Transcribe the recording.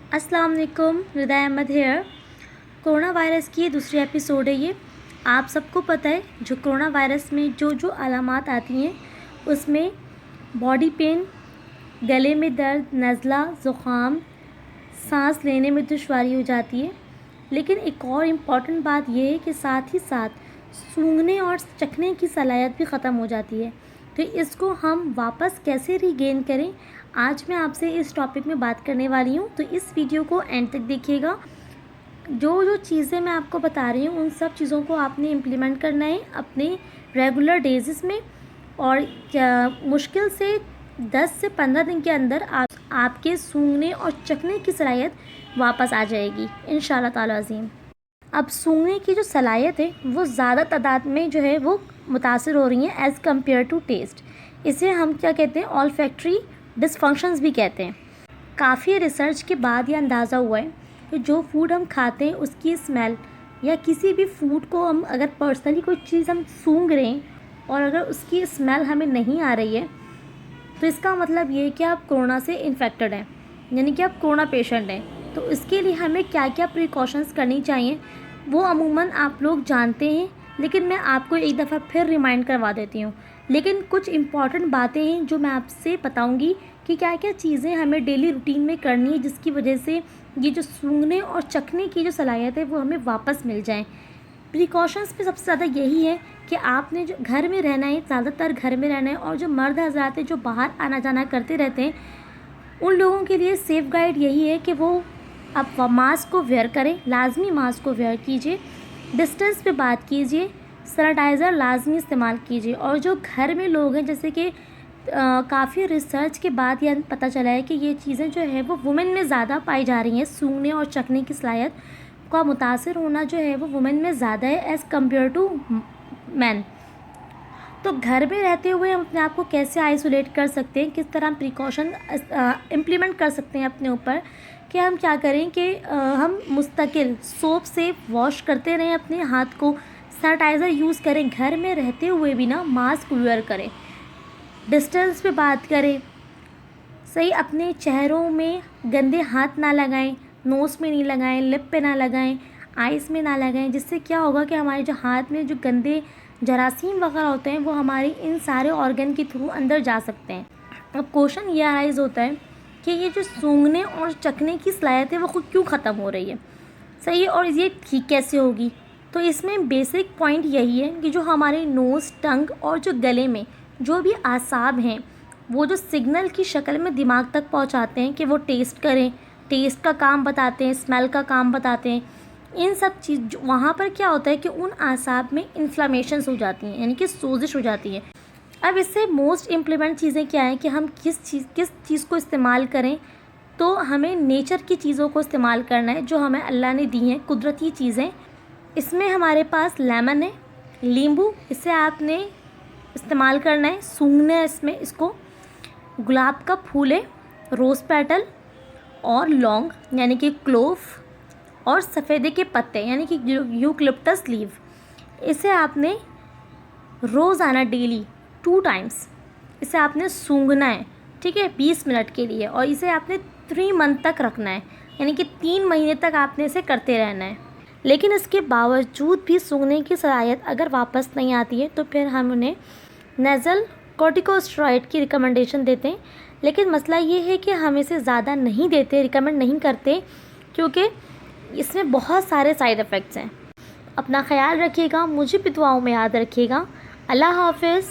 अस्सलाम वालेकुम, हृदय अहमद हेयर। कोरोना वायरस की दूसरी एपिसोड है ये। आप सबको पता है जो कोरोना वायरस में जो अलामात आती हैं उसमें बॉडी पेन, गले में दर्द, नज़ला, ज़ुकाम, सांस लेने में दुश्वारी हो जाती है। लेकिन एक और इम्पॉर्टेंट बात यह है कि साथ ही साथ सूंघने और चखने की सलाहियत भी ख़त्म हो जाती है। तो इसको हम वापस कैसे रीगेन करें, आज मैं आपसे इस टॉपिक में बात करने वाली हूँ। तो इस वीडियो को एंड तक देखिएगा। जो चीज़ें मैं आपको बता रही हूँ उन सब चीज़ों को आपने इम्प्लीमेंट करना है अपने रेगुलर डेज़ में, और मुश्किल से 10 से 15 दिन के अंदर आपके सूंघने और चखने की सलाहियत वापस आ जाएगी इंशाल्लाह ताला अज़ीम। अब सूंघने की जो सलाहियत है वो ज़्यादा तादाद में जो है वो मुतासर हो रही है एज़ कम्पेयर टू टेस्ट। इसे हम क्या कहते हैं, ऑल्फैक्टरी डिसफंक्शंस भी कहते हैं। काफ़ी रिसर्च के बाद ये अंदाज़ा हुआ है कि जो फूड हम खाते हैं उसकी स्मेल, या किसी भी फूड को हम अगर पर्सनली कोई चीज़ हम सूंघ रहे हैं और अगर उसकी स्मेल हमें नहीं आ रही है तो इसका मतलब ये है कि आप कोरोना से इन्फेक्टेड हैं, यानी कि आप कोरोना पेशेंट हैं। तो इसके लिए हमें क्या क्या प्रिकॉशंस करनी चाहिए वो अमूमन आप लोग जानते हैं, लेकिन मैं आपको एक दफ़ा फिर रिमाइंड करवा देती हूँ। लेकिन कुछ इम्पॉर्टेंट बातें हैं जो मैं आपसे बताऊँगी कि क्या क्या चीज़ें हमें डेली रूटीन में करनी है जिसकी वजह से ये जो सूंघने और चखने की जो सलाहियत है वो हमें वापस मिल जाए। प्रिकॉशंस में सबसे ज़्यादा यही है कि आपने जो घर में रहना है, ज़्यादातर घर में रहना है, और जो मर्द हज़रात हैं जो बाहर आना जाना करते रहते हैं उन लोगों के लिए सेफ़ गाइड यही है कि वो आप मास्क को वेयर करें, लाजमी मास्क को वेयर कीजिए, डिस्टेंस पे बात कीजिए, सैनिटाइज़र लाजमी इस्तेमाल कीजिए। और जो घर में लोग हैं, जैसे कि काफ़ी रिसर्च के बाद यह पता चला है कि ये चीज़ें जो है वो वुमेन में ज़्यादा पाई जा रही हैं। सूंघने और चखने की सलाहियत का मुतासर होना जो है वो वुमेन में ज़्यादा है एज़ कम्पेयर टू मैन। तो घर में रहते हुए हम अपने आप को कैसे आइसोलेट कर सकते हैं, किस तरह हम प्रिकॉशन इम्प्लीमेंट कर सकते हैं अपने ऊपर, कि हम क्या करें कि हम मुस्तकिल सोप से वॉश करते रहें अपने हाथ को, सैनिटाइज़र यूज़ करें, घर में रहते हुए भी ना मास्क वेयर करें, डिस्टेंस पे बात करें, सही अपने चेहरों में गंदे हाथ ना लगाएं, नोज़ में नहीं लगाएं, लिप पे ना लगाएं, आइज़ में ना लगाएं, जिससे क्या होगा कि हमारे जो हाथ में जो गंदे जरासीम वगैरह होते हैं वो हमारी इन सारे ऑर्गन के थ्रू अंदर जा सकते हैं। अब क्वेश्चन ये अराइज़ होता है कि ये जो सूंघने और चखने की सलाहियत है वो खुद क्यों ख़त्म हो रही है, सही है, और ये ठीक कैसे होगी। तो इसमें बेसिक पॉइंट यही है कि जो हमारे नोज़, टंग और जो गले में जो भी आसाब हैं वो जो सिग्नल की शक्ल में दिमाग तक पहुंचाते हैं कि वो टेस्ट करें, टेस्ट का काम बताते हैं, स्मेल का काम बताते हैं, इन सब चीज़ वहाँ पर क्या होता है कि उन आसाब में इन्फ्लामेशंस हो जाती हैं, यानी कि सोजिश हो जाती है। अब इससे मोस्ट इम्प्लीमेंट चीज़ें क्या हैं कि हम किस चीज़ को इस्तेमाल करें। तो हमें नेचर की चीज़ों को इस्तेमाल करना है जो हमें अल्लाह ने दी हैं, कुदरती चीज़ें। इसमें हमारे पास लेमन है, नींबू, इसे आपने इस्तेमाल करना है सूंघना है इसमें, इसको गुलाब का फूल है, रोज़ पेटल और लौंग यानी कि क्लोव, और सफ़ेदे के पत्ते यानी कि यूकलिप्टस लीव। इसे आपने रोज़ाना डेली 2 टाइम्स इसे आपने सूंघना है, ठीक है, 20 मिनट के लिए, और इसे आपने 3 मंथ तक रखना है, यानी कि 3 महीने तक आपने इसे करते रहना है। लेकिन इसके बावजूद भी सूंघने की सलाहियत अगर वापस नहीं आती है तो फिर हम उन्हें नेज़ल कॉर्टिकोस्टेरॉइड की रिकमेंडेशन देते हैं। लेकिन मसला ये है कि हम इसे ज़्यादा नहीं देते, रिकमेंड नहीं करते, क्योंकि इसमें बहुत सारे साइड इफ़ेक्ट्स हैं। अपना ख्याल रखिएगा, मुझे भी दुआओं में याद रखिएगा। अल्लाह हाफ़िज़।